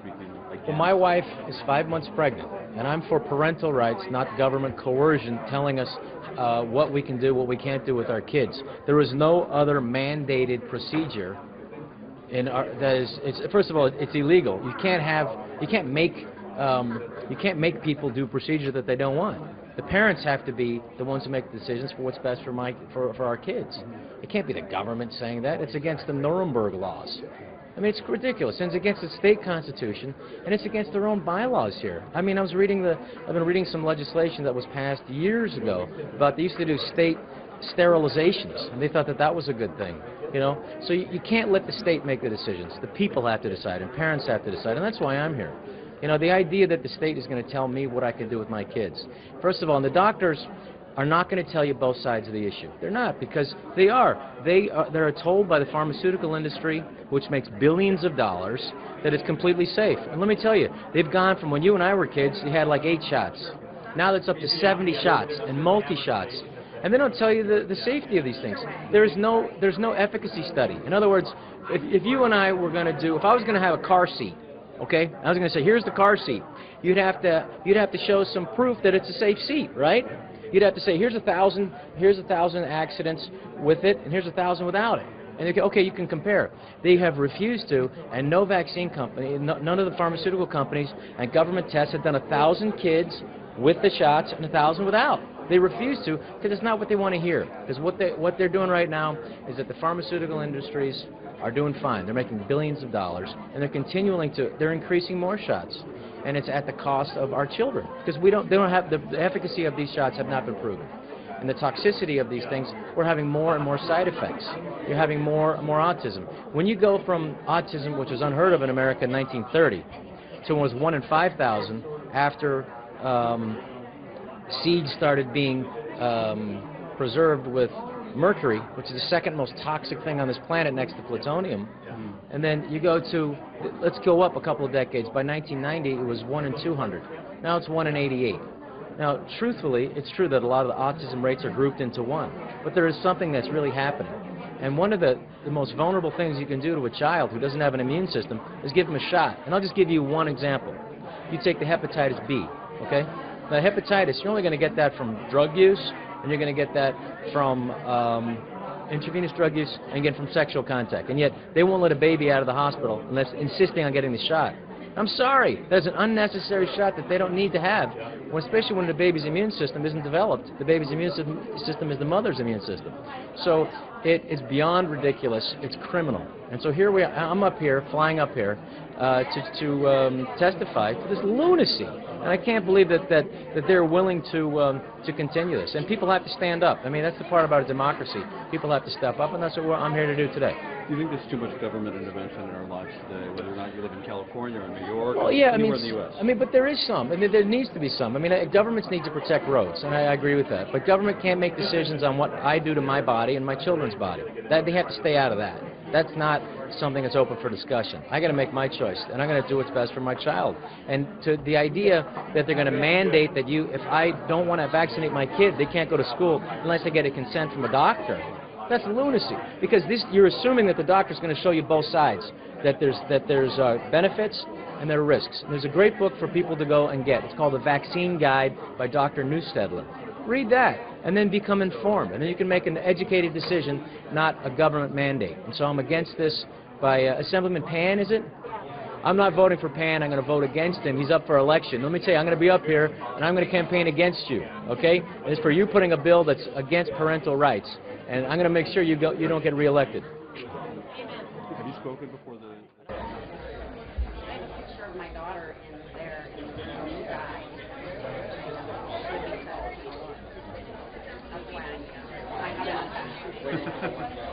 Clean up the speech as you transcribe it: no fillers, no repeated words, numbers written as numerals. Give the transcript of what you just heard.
speaking against? Well, my wife is 5 months pregnant, and I'm for parental rights, not government coercion telling us what we can do, what we can't do with our kids. There is no other mandated procedure in our, that is. First of all, it's illegal. You can't make people do procedures that they don't want. The parents have to be the ones who make the decisions for what's best for our kids. It can't be the government saying that. It's against the Nuremberg laws. I mean, it's ridiculous, and it's against the state constitution, and it's against their own bylaws here. I mean, I've been reading some legislation that was passed years ago about they used to do state sterilizations, and they thought that that was a good thing, you know. So you can't let the state make the decisions. The people have to decide, and parents have to decide, and that's why I'm here. You know, the idea that the state is going to tell me what I can do with my kids. First of all, and the doctors are not going to tell you both sides of the issue. They're not, because they're told by the pharmaceutical industry, which makes billions of dollars, that it's completely safe. And let me tell you, they've gone from when you and I were kids, you had like 8 shots. Now that's up to 70 shots and multi-shots. And they don't tell you the safety of these things. There's no efficacy study. In other words, if you and I were going to do, if I was going to have a car seat, okay, I was going to say, here's the car seat. You'd have to show some proof that it's a safe seat, right? You'd have to say, here's 1,000 accidents with it, and here's 1,000 without it. And they go, okay, you can compare. They have refused to, and no vaccine company, none of the pharmaceutical companies and government tests have done 1,000 kids with the shots and 1,000 without. They refuse to, because it's not what they want to hear. Because what they're doing right now is that the pharmaceutical industries are doing fine. They're making billions of dollars, and they're increasing more shots. And it's at the cost of our children, because they don't have, the efficacy of these shots have not been proven. And the toxicity of these things, we're having more and more side effects. You're having more autism. When you go from autism, which was unheard of in America in 1930, to what was 1 in 5,000 after seeds started being preserved with mercury, which is the second most toxic thing on this planet next to plutonium. And then you go to, let's go up a couple of decades. By 1990, it was 1 in 200. Now it's 1 in 88. Now, truthfully, it's true that a lot of the autism rates are grouped into one, but there is something that's really happening. And one of the most vulnerable things you can do to a child who doesn't have an immune system is give them a shot. And I'll just give you one example. You take the hepatitis B, okay? Now, hepatitis, you're only going to get that from drug use, and you're going to get that from intravenous drug use, and again from sexual contact. And yet, they won't let a baby out of the hospital unless insisting on getting the shot. I'm sorry, that's an unnecessary shot that they don't need to have, especially when the baby's immune system isn't developed. The baby's immune system is the mother's immune system. So it is beyond ridiculous. It's criminal. And so here we are. I'm up here, flying up here, to testify to this lunacy. And I can't believe that they're willing to continue this. And people have to stand up. I mean, that's the part about a democracy. People have to step up, and that's what I'm here to do today. Do you think there's too much government intervention in our lives today, whether or not you live in California or New York or anywhere in the U.S.? I mean, but there is some. I mean, there needs to be some. I mean, governments need to protect roads, and I agree with that. But government can't make decisions on what I do to my body and my children's body. They have to stay out of that. That's not something that's open for discussion. I got to make my choice, and I'm going to do what's best for my child. And to the idea that they're going to mandate that if I don't want to vaccinate my kid, they can't go to school unless they get a consent from a doctor. That's lunacy, because you're assuming that the doctor's going to show you both sides, that there's benefits and there are risks. And there's a great book for people to go and get. It's called The Vaccine Guide by Dr. Neustedler. Read that, and then become informed, and then you can make an educated decision, not a government mandate. And so I'm against this by Assemblyman Pan, is it? I'm not voting for Pan. I'm going to vote against him. He's up for election. Let me tell you, I'm going to be up here, and I'm going to campaign against you, okay? And it's for you putting a bill that's against parental rights. And I'm going to make sure you don't get reelected. Have you spoken before the... I have a picture of my daughter in there in the guy. That's why I haven't.